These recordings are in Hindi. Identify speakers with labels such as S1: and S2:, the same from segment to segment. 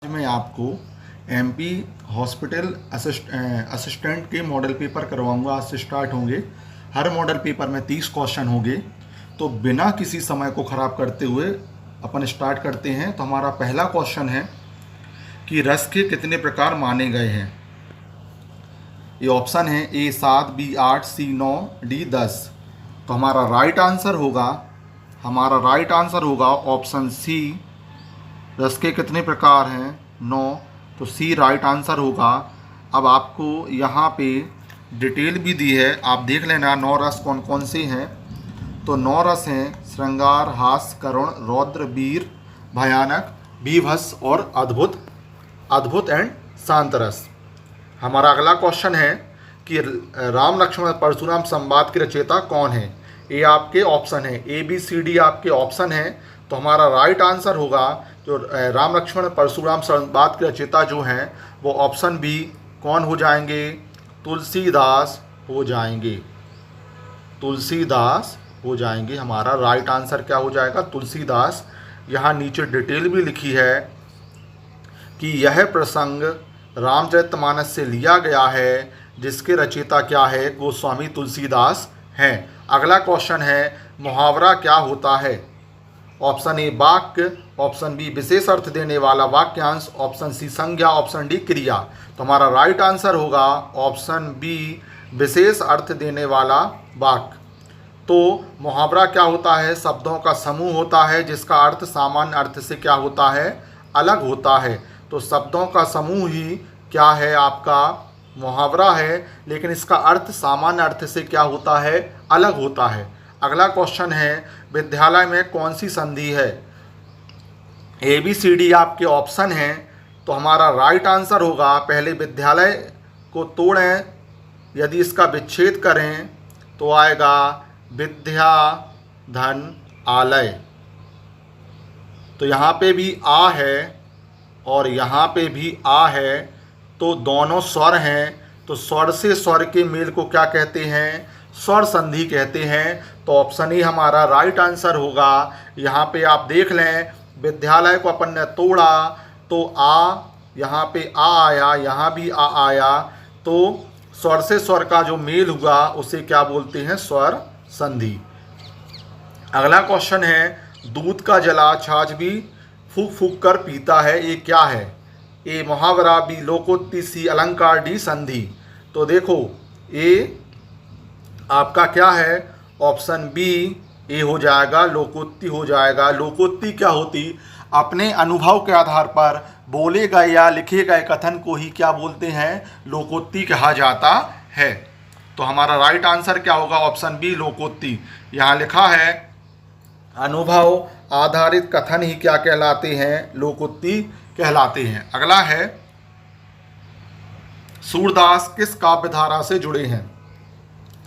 S1: आज मैं आपको एमपी हॉस्पिटल असिस्टेंट के मॉडल पेपर करवाऊंगा। आज से स्टार्ट होंगे। हर मॉडल पेपर में 30 क्वेश्चन होंगे। तो बिना किसी समय को ख़राब करते हुए अपन स्टार्ट करते हैं। तो हमारा पहला क्वेश्चन है कि रस के कितने प्रकार माने गए हैं। ये ऑप्शन है ए 7, बी 8, सी 9, डी 10। तो हमारा राइट आंसर होगा ऑप्शन सी। रस के कितने प्रकार हैं? 9। तो सी राइट आंसर होगा। अब आपको यहाँ पे डिटेल भी दी है, आप देख लेना 9 रस कौन कौन से हैं। तो 9 रस हैं श्रृंगार, हास्य, करुण, रौद्र, वीर, भयानक, बीभत्स और अद्भुत एंड शांत रस। हमारा अगला क्वेश्चन है कि राम लक्ष्मण परशुराम संवाद के रचयिता कौन है। ये आपके ऑप्शन है, ए बी सी डी आपके ऑप्शन है। तो हमारा राइट आंसर होगा जो राम लक्ष्मण परशुराम संवाद के रचयिता जो हैं वो ऑप्शन बी कौन हो जाएंगे? तुलसीदास हो जाएंगे। तुलसीदास हो जाएंगे। हमारा राइट आंसर क्या हो जाएगा? तुलसीदास। यहाँ नीचे डिटेल भी लिखी है कि यह प्रसंग रामचरितमानस से लिया गया है, जिसके रचयिता क्या है? गोस्वामी तुलसीदास हैं। अगला क्वेश्चन है मुहावरा क्या होता है। ऑप्शन ए वाक्य, ऑप्शन बी विशेष अर्थ देने वाला वाक्यांश, ऑप्शन सी संज्ञा, ऑप्शन डी क्रिया। तो हमारा राइट आंसर होगा ऑप्शन बी विशेष अर्थ देने वाला वाक्य। तो मुहावरा क्या होता है? शब्दों का समूह होता है जिसका अर्थ सामान्य अर्थ से क्या होता है? अलग होता है। तो शब्दों का समूह ही क्या है? आपका मुहावरा है, लेकिन इसका अर्थ सामान्य अर्थ से क्या होता है? अलग होता है। अगला क्वेश्चन है विद्यालय में कौन सी संधि है। ए बी सी डी आपके ऑप्शन हैं। तो हमारा राइट आंसर होगा पहले विद्यालय को तोड़ें, यदि इसका विच्छेद करें तो आएगा विद्या धन आलय। तो यहाँ पे भी आ है और यहाँ पे भी आ है, तो दोनों स्वर हैं। तो स्वर से स्वर के मेल को क्या कहते हैं? स्वर संधि कहते हैं। तो ऑप्शन ही हमारा राइट आंसर होगा। यहाँ पे आप देख लें, विद्यालय को अपन ने तोड़ा तो आ, यहाँ पे आ आया, यहाँ भी आ आया। तो स्वर से स्वर का जो मेल हुआ उसे क्या बोलते हैं? स्वर संधि। अगला क्वेश्चन है दूध का जला छाछ भी फूक फूक कर पीता है, ये क्या है? ए मुहावरा, बी लोकोक्ति, सी अलंकार, डी संधि। तो देखो ए आपका क्या है? ऑप्शन बी ए हो जाएगा, लोकोक्ति हो जाएगा। लोकोक्ति क्या होती? अपने अनुभव के आधार पर बोले गए या लिखे गए कथन को ही क्या बोलते हैं? लोकोक्ति कहा जाता है। तो हमारा राइट आंसर क्या होगा? ऑप्शन बी लोकोक्ति। यहाँ लिखा है अनुभव आधारित कथन ही क्या कहलाते हैं? लोकोक्ति कहलाते हैं। अगला है सूरदास किस काव्य धारा से जुड़े हैं।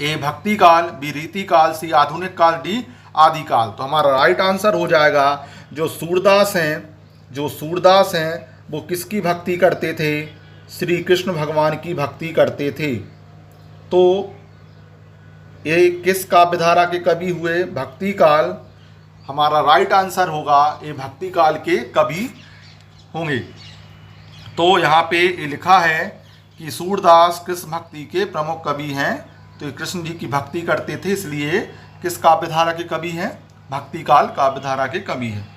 S1: ए भक्ति काल, बी रीति काल, सी आधुनिक काल, डी आदिकाल। तो हमारा राइट आंसर हो जाएगा जो सूरदास हैं वो किसकी भक्ति करते थे? श्री कृष्ण भगवान की भक्ति करते थे। तो ये किस काव्य धारा के कवि हुए? भक्ति काल। हमारा राइट आंसर होगा ये भक्ति काल के कवि होंगे। तो यहाँ पे ये लिखा है कि सूरदास कृष्ण भक्ति के प्रमुख कवि हैं। तो ये कृष्ण जी की भक्ति करते थे, इसलिए किस काव्यधारा के कवि हैं? भक्ति काल काव्यधारा के कवि हैं।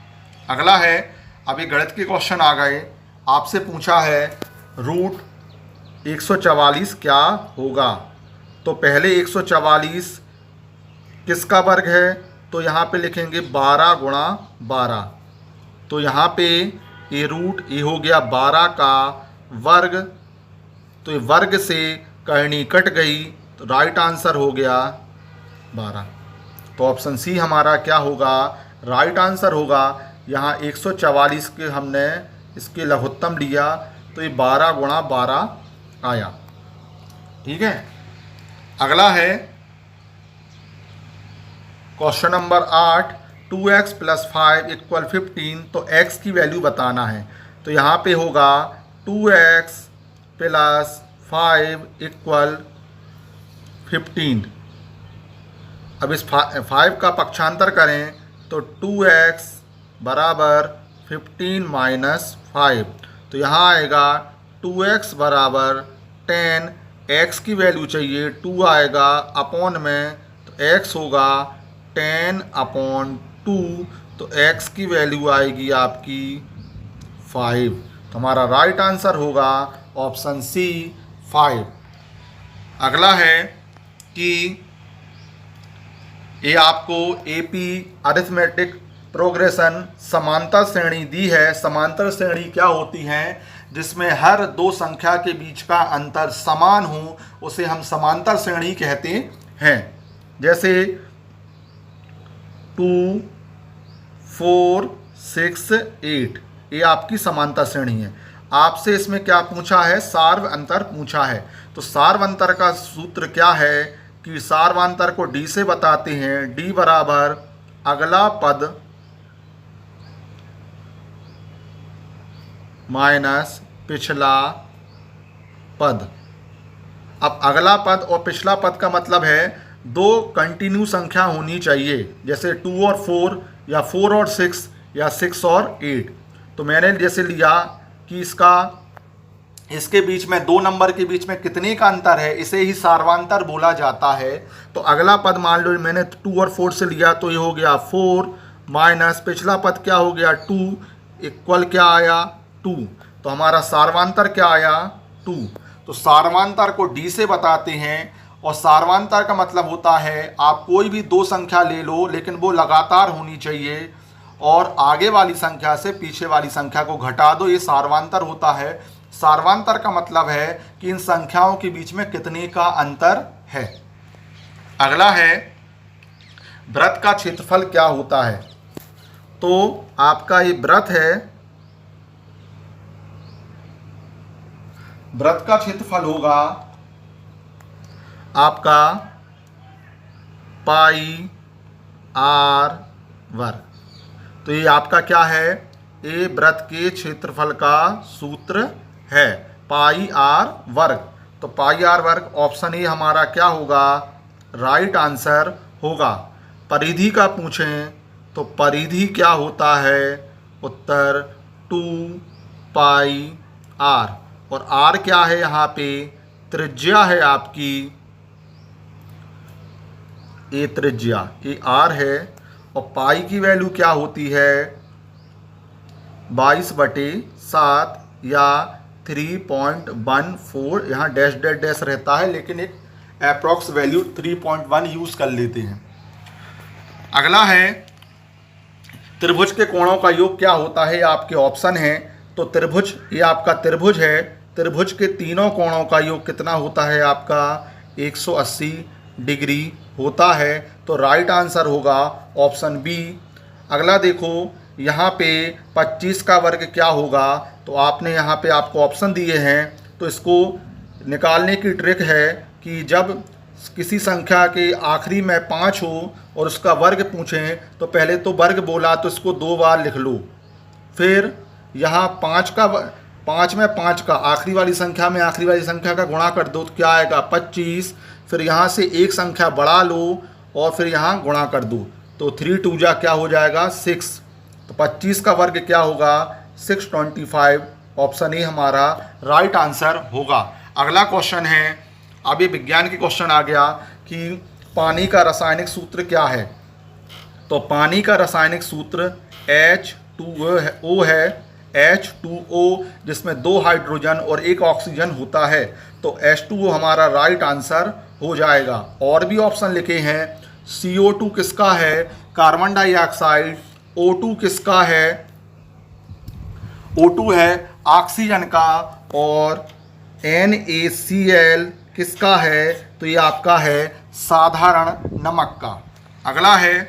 S1: अगला है, अभी गणित के क्वेश्चन आ गए। आपसे पूछा है रूट 144 क्या होगा। तो पहले 144 किसका वर्ग है? तो यहाँ पे लिखेंगे 12 गुणा 12। तो यहाँ पे ये रूट ये हो गया 12 का वर्ग। तो ये वर्ग से करनी कट गई, तो राइट आंसर हो गया 12। तो ऑप्शन सी हमारा क्या होगा? राइट आंसर होगा। यहाँ 144 के हमने इसके लघुत्तम लिया तो ये 12 गुणा 12 आया। ठीक है। अगला है क्वेश्चन नंबर 8, 2x + 5 = 15। तो x की वैल्यू बताना है। तो यहाँ पे होगा 2x + 5 = 15। अब इस 5 का पक्षांतर करें तो 2x = 15 - 5। तो यहाँ आएगा 2x बराबर 10, x की वैल्यू चाहिए 2 आएगा अपॉन में, तो x होगा 10/2, तो x की वैल्यू आएगी आपकी 5। तो हमारा राइट आंसर होगा ऑप्शन सी 5। अगला है कि ये आपको एपी अरिथमेटिक प्रोग्रेशन समांतर श्रेणी दी है। समांतर श्रेणी क्या होती है? जिसमें हर दो संख्या के बीच का अंतर समान हो, उसे हम समांतर श्रेणी कहते हैं। जैसे 2, 4, 6, 8 ये आपकी समांतर श्रेणी है। आपसे इसमें क्या पूछा है? सार्व अंतर पूछा है। तो सार्व अंतर का सूत्र क्या है कि सार्वांतर को डी से बताते हैं। डी बराबर अगला पद माइनस पिछला पद। अब अगला पद और पिछला पद का मतलब है दो कंटिन्यू संख्या होनी चाहिए, जैसे 2 और 4 या 4 और 6 या 6 और 8। तो मैंने जैसे लिया कि इसके बीच में दो नंबर के बीच में कितने का अंतर है, इसे ही सार्वांतर बोला जाता है। तो अगला पद मान लो मैंने 2 और 4 से लिया, तो ये हो गया 4 माइनस पिछला पद क्या हो गया 2 इक्वल क्या आया 2। तो हमारा सार्वांतर क्या आया 2। तो सार्वांतर को डी से बताते हैं, और सार्वांतर का मतलब होता है आप कोई भी दो संख्या ले लो, लेकिन वो लगातार होनी चाहिए और आगे वाली संख्या से पीछे वाली संख्या को घटा दो, ये सार्वांतर होता है। सार्वांतर का मतलब है कि इन संख्याओं के बीच में कितने का अंतर है। अगला है वृत्त का क्षेत्रफल क्या होता है। तो आपका ये वृत्त है, वृत्त का क्षेत्रफल होगा आपका पाई आर वर्ग। तो ये आपका क्या है? ये वृत्त के क्षेत्रफल का सूत्र है, पाई आर वर्ग। तो पाई आर वर्ग ऑप्शन ए हमारा क्या होगा? राइट आंसर होगा। परिधि का पूछें तो परिधि क्या होता है? उत्तर 2 पाई आर। और आर क्या है? यहाँ पे त्रिज्या है आपकी, ये त्रिज्या ये आर है। और पाई की वैल्यू क्या होती है? 22/7 या 3.14। यहाँ डैश डैश डैश रहता है, लेकिन एक अप्रॉक्स वैल्यू 3.1 यूज़ कर लेते हैं। अगला है त्रिभुज के कोणों का योग क्या होता है? आपके ऑप्शन है। तो त्रिभुज, ये आपका त्रिभुज है, त्रिभुज के तीनों कोणों का योग कितना होता है? आपका 180 डिग्री होता है। तो राइट आंसर होगा ऑप्शन बी। अगला देखो, यहाँ पे 25 का वर्ग क्या होगा? तो आपने यहाँ पे आपको ऑप्शन दिए हैं, तो इसको निकालने की ट्रिक है कि जब किसी संख्या के आखिरी में 5 हो और उसका वर्ग पूछें, तो पहले तो वर्ग बोला तो इसको 2 बार लिख लो, फिर यहाँ 5 में 5 का आखिरी वाली संख्या में आखिरी वाली संख्या का गुणा कर दो, तो क्या आएगा 25। फिर यहाँ से एक संख्या बढ़ा लो और फिर यहाँ गुणा कर दो, तो 3 2 जा क्या हो जाएगा 6। तो 25 का वर्ग क्या होगा? 625। ऑप्शन ए हमारा राइट आंसर होगा। अगला क्वेश्चन है, अब ये विज्ञान की क्वेश्चन आ गया कि पानी का रासायनिक सूत्र क्या है। तो पानी का रासायनिक सूत्र H2O है, H2O, जिसमें 2 हाइड्रोजन और 1 ऑक्सीजन होता है। तो H2O हमारा राइट आंसर हो जाएगा। और भी ऑप्शन लिखे हैं, CO2 किसका है? Carbon dioxide. O2 किसका है? O2 है ऑक्सीजन का। और NaCl किसका है? तो ये आपका है साधारण नमक का। अगला है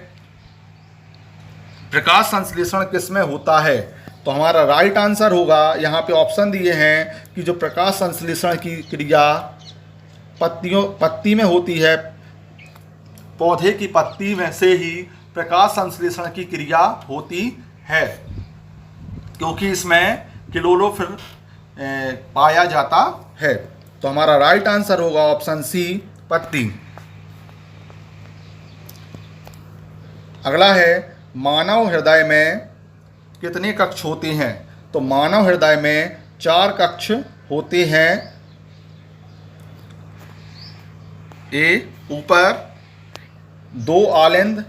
S1: प्रकाश संश्लेषण किसमें होता है? तो हमारा राइट आंसर होगा, यहाँ पे ऑप्शन दिए हैं कि जो प्रकाश संश्लेषण की क्रिया पत्ती में होती है, पौधे की पत्ती में से ही प्रकाश संश्लेषण की क्रिया होती है, क्योंकि इसमें क्लोरोफिल पाया जाता है। तो हमारा राइट आंसर होगा ऑप्शन सी, पत्ती। अगला है मानव हृदय में कितने कक्ष होते हैं? तो मानव हृदय में 4 कक्ष होते हैं। ए ऊपर, 2 आलिंद,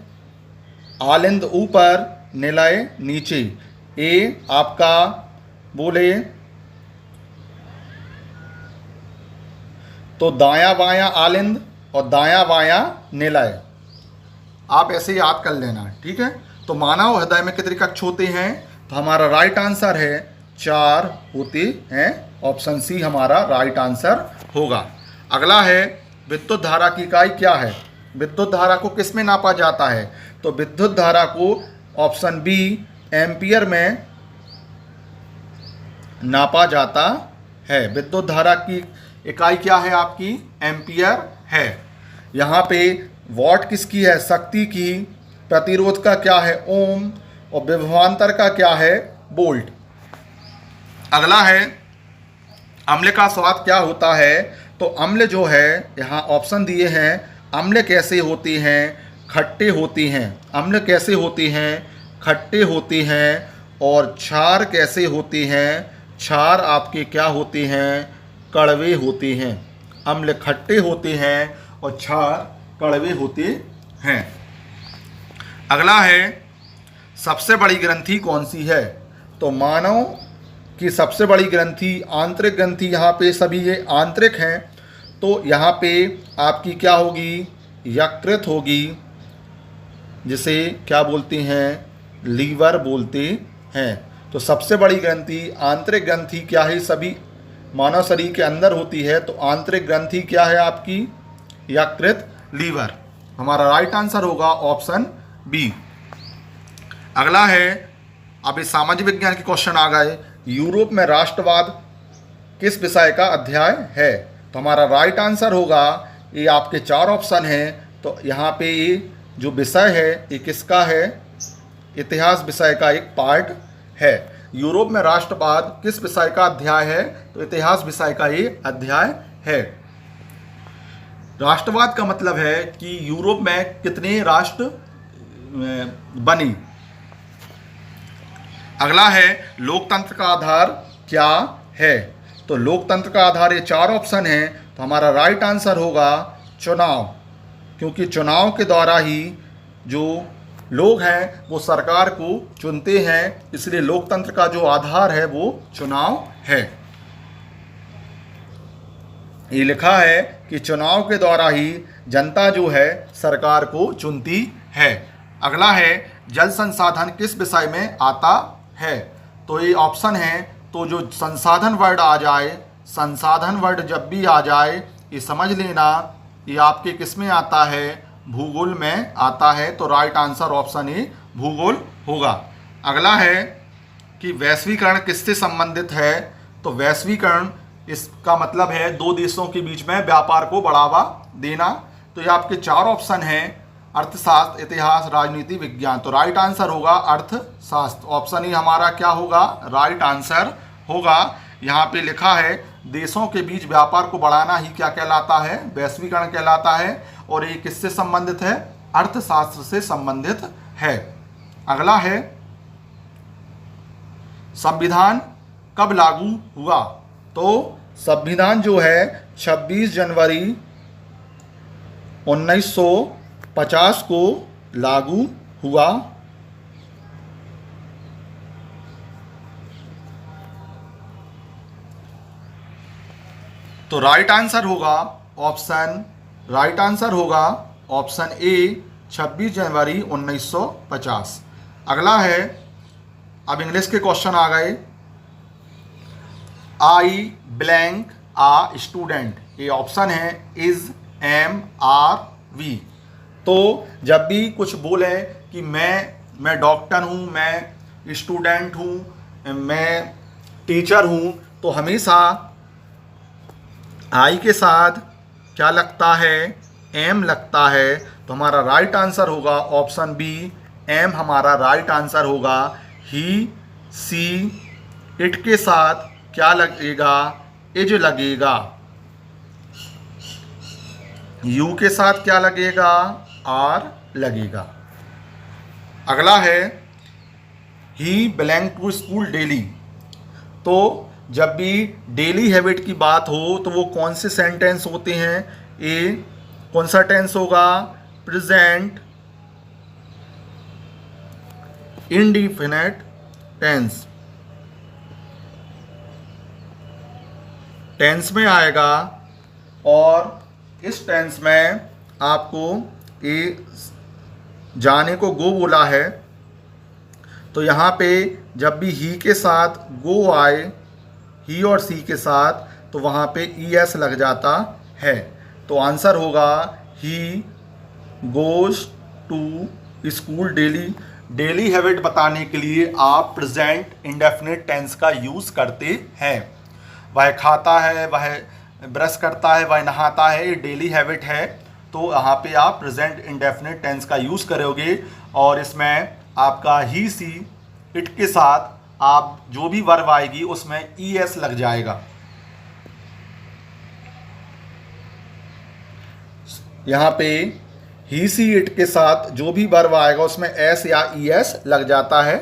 S1: आलिंद ऊपर निलय नीचे। ए आपका बोले तो दायां बायां आलिंद और दायां बायां निलय, आप ऐसे याद कर लेना, ठीक है। तो मानव हृदय में कितने कक्ष होते हैं? तो हमारा राइट आंसर है 4 होते हैं। ऑप्शन सी हमारा राइट आंसर होगा। अगला है विद्युत धारा की इकाई क्या है? विद्युत धारा को किस में नापा जाता है? तो विद्युत धारा को ऑप्शन बी एम्पियर में नापा जाता है। विद्युत धारा की इकाई क्या है आपकी? एम्पियर है। यहाँ पे वॉट किसकी है? शक्ति की। प्रतिरोध का क्या है? ओम। और विभवांतर का क्या है? वोल्ट। अगला है अम्ल का स्वाद क्या होता है? तो अम्ल जो है, यहाँ ऑप्शन दिए हैं, अम्ल कैसे होती हैं? खट्टे होती हैं। अम्ल कैसे होती हैं? खट्टे होती हैं। और क्षार कैसे होती हैं? क्षार आपके क्या होती हैं? कड़वे होते हैं। अम्ल खट्टे होते हैं और क्षार कड़वे होते हैं। अगला है सबसे बड़ी ग्रंथि कौन सी है? तो मानव की सबसे बड़ी ग्रंथि आंतरिक ग्रंथि, यहाँ पे सभी ये आंतरिक हैं, तो यहाँ पे आपकी क्या होगी? यकृत होगी, जिसे क्या बोलते हैं? लीवर बोलते हैं। तो सबसे बड़ी ग्रंथि आंतरिक ग्रंथि क्या है? सभी मानव शरीर के अंदर होती है, तो आंतरिक ग्रंथि क्या है आपकी? यकृत, लीवर। हमारा राइट आंसर होगा ऑप्शन बी। अगला है, अब इस सामाजिक विज्ञान के क्वेश्चन आ गए। यूरोप में राष्ट्रवाद किस विषय का अध्याय है? तो हमारा राइट आंसर होगा, ये आपके 4 ऑप्शन हैं, तो यहाँ पे ये जो विषय है ये किसका है? इतिहास विषय का एक पार्ट है। यूरोप में राष्ट्रवाद किस विषय का अध्याय है? तो इतिहास विषय का ये अध्याय है। राष्ट्रवाद का मतलब है कि यूरोप में कितने राष्ट्र बने। अगला है लोकतंत्र का आधार क्या है? तो लोकतंत्र का आधार ये 4 ऑप्शन हैं, तो हमारा राइट आंसर होगा चुनाव, क्योंकि चुनाव के द्वारा ही जो लोग हैं वो सरकार को चुनते हैं, इसलिए लोकतंत्र का जो आधार है वो चुनाव है। ये लिखा है कि चुनाव के द्वारा ही जनता जो है सरकार को चुनती है। अगला है जल संसाधन किस विषय में आता है? तो ये ऑप्शन है, तो जो संसाधन वर्ड आ जाए, संसाधन वर्ड जब भी आ जाए, ये समझ लेना ये आपके किस में आता है? भूगोल में आता है। तो राइट आंसर ऑप्शन ए भूगोल होगा। अगला है कि वैश्वीकरण किससे संबंधित है? तो वैश्वीकरण इसका मतलब है 2 देशों के बीच में व्यापार को बढ़ावा देना। तो ये आपके 4 ऑप्शन हैं, अर्थशास्त्र, इतिहास, राजनीति, विज्ञान। तो राइट आंसर होगा अर्थशास्त्र। ऑप्शन ई हमारा क्या होगा? राइट आंसर होगा। यहाँ पे लिखा है देशों के बीच व्यापार को बढ़ाना ही क्या कहलाता है? वैश्वीकरण कहलाता है। और ये किससे संबंधित है? अर्थशास्त्र से संबंधित है। अगला है संविधान कब लागू हुआ? तो संविधान जो है 26 जनवरी 1950 को लागू हुआ। तो राइट आंसर होगा ऑप्शन ए 26 जनवरी 1950। अगला है, अब इंग्लिश के क्वेश्चन आ गए। आई ब्लैंक आ स्टूडेंट, ये ऑप्शन है इज, एम, आर, वी। तो जब भी कुछ बोले कि मैं डॉक्टर हूँ, मैं स्टूडेंट हूँ, मैं टीचर हूँ, तो हमेशा आई के साथ क्या लगता है? एम लगता है। तो हमारा राइट आंसर होगा ऑप्शन बी, एम हमारा राइट आंसर होगा। ही, सी, इट के साथ क्या लगेगा? इज लगेगा। यू के साथ क्या लगेगा? आर लगेगा। अगला है ही बिलोंग टू स्कूल डेली। तो जब भी डेली हैबिट की बात हो तो वो कौन से सेंटेंस होते हैं? ए कौन सा टेंस होगा? प्रेजेंट इंडेफिनिट टेंस में आएगा। और इस टेंस में आपको ए जाने को गो बोला है, तो यहाँ पे जब भी ही के साथ गो आए, ही और सी के साथ, तो वहाँ पे ई एस लग जाता है। तो आंसर होगा he goes to school daily. Daily habit बताने के लिए आप प्रेजेंट इंडेफिनिट टेंस का यूज़ करते हैं। वह खाता है, वह ब्रश करता है, वह नहाता है, ये डेली हैबिट है। तो यहाँ पे आप प्रेजेंट इंडेफिनिट टेंस का यूज़ करोगे और इसमें आपका ही सी इट के साथ आप जो भी वर्ब आएगी उसमें ई एस लग जाएगा। यहाँ पे ही सी इट के साथ जो भी वर्ब आएगा उसमें एस या ई एस लग जाता है।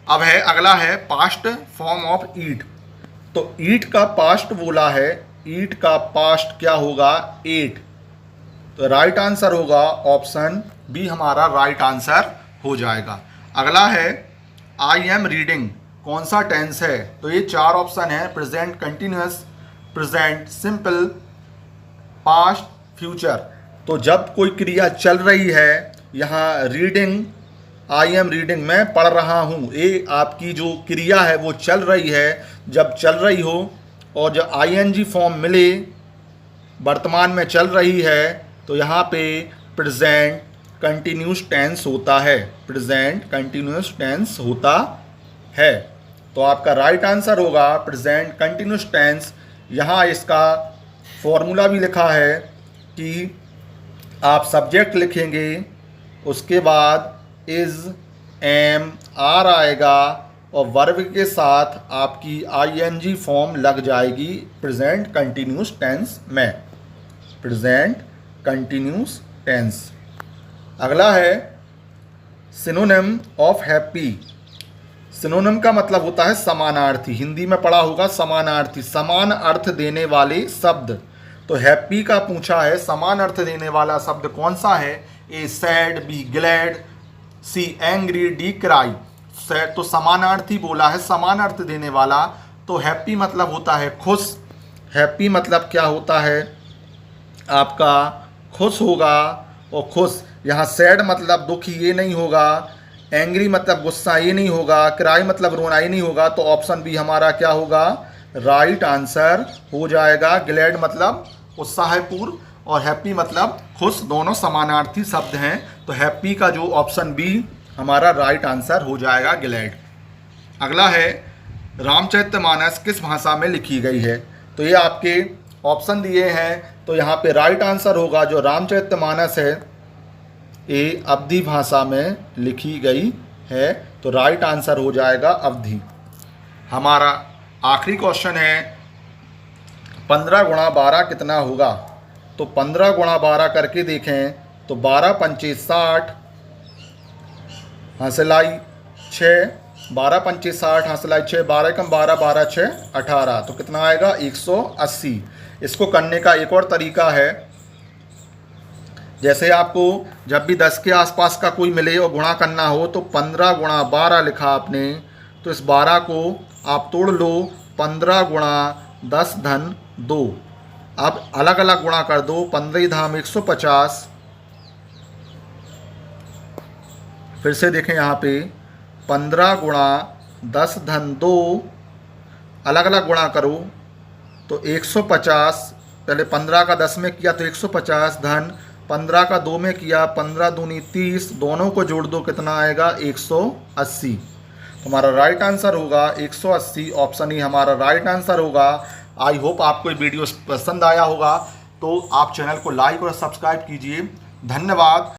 S1: अब है अगला है पास्ट फॉर्म ऑफ ईट। तो ईट का पास्ट बोला है, ईट का पास्ट क्या होगा? एट। तो राइट आंसर होगा ऑप्शन बी, हमारा राइट आंसर हो जाएगा। अगला है आई एम रीडिंग। कौन सा टेंस है? तो ये चार ऑप्शन है, present continuous, present simple, past, future. तो जब कोई क्रिया चल रही है, यहाँ रीडिंग, आई एम रीडिंग, मैं पढ़ रहा हूँ, ये आपकी जो क्रिया है वो चल रही है। जब चल रही हो और जब आई एन जी फॉर्म मिले, वर्तमान में चल रही है, तो यहाँ पे प्रेजेंट कंटिन्यूस टेंस होता है, प्रेजेंट कंटिन्यूस टेंस होता है। तो आपका राइट आंसर होगा प्रेजेंट कंटिन्यूस टेंस। यहाँ इसका फॉर्मूला भी लिखा है कि आप सब्जेक्ट लिखेंगे, उसके बाद इज़, एम, आर आएगा और वर्ब के साथ आपकी आईएनजी फॉर्म लग जाएगी प्रेजेंट कंटिन्यूस टेंस में, प्रेजेंट कंटिन्यूस टेंस। अगला है सिनोनिम ऑफ हैप्पी। सिनोनिम का मतलब होता है समानार्थी। हिंदी में पढ़ा होगा समानार्थी, समान अर्थ देने वाले शब्द। तो हैप्पी का पूछा है, समान अर्थ देने वाला शब्द कौन सा है? A sad, B glad, C angry, D cry. Sad तो समानार्थी बोला है, समान अर्थ देने वाला। तो हैप्पी मतलब होता है खुश। हैप्पी मतलब क्या होता है? आपका खुश होगा। और खुश, यहाँ सैड मतलब दुखी, ये नहीं होगा। एंग्री मतलब गुस्सा, ये नहीं होगा। क्राई मतलब रोना, ये नहीं होगा। तो ऑप्शन बी हमारा क्या होगा? राइट आंसर हो जाएगा। ग्लैड मतलब उत्साहपूर्ण और हैप्पी मतलब खुश, दोनों समानार्थी शब्द हैं। तो हैप्पी का जो ऑप्शन बी हमारा राइट आंसर हो जाएगा, ग्लैड। अगला है रामचरितमानस किस भाषा में लिखी गई है? तो ये आपके ऑप्शन दिए हैं, तो यहाँ पे राइट आंसर होगा जो रामचरितमानस है, ये अवधी भाषा में लिखी गई है। तो राइट आंसर हो जाएगा अवधी। हमारा आखिरी क्वेश्चन है 15 गुणा 12 कितना होगा? तो 15 गुणा 12 करके देखें तो 12 पंचे 60, हंसलाई 6, 12 पंचे 60, हंसलाई 6, 12 कम 12, 12 6 18। तो कितना आएगा? 180। इसको करने का एक और तरीका है, जैसे आपको जब भी 10 के आसपास का कोई मिले और गुणा करना हो, तो 15 गुणा 12 लिखा आपने, तो इस 12 को आप तोड़ लो, 15 गुणा 10 धन 2। अब अलग अलग गुणा कर दो, 15 धाम 150। फिर से देखें यहाँ पे 15 गुणा 10 धन 2, अलग अलग गुणा करो तो 150। पहले 15 का 10 में किया तो 150 धन 15 का 2 में किया, 15 दूनी 30, दोनों को जोड़ दो कितना आएगा? 180। हमारा राइट आंसर होगा 180। ऑप्शन ई हमारा राइट आंसर होगा। आई होप आपको ये वीडियो पसंद आया होगा, तो आप चैनल को लाइक और सब्सक्राइब कीजिए। धन्यवाद।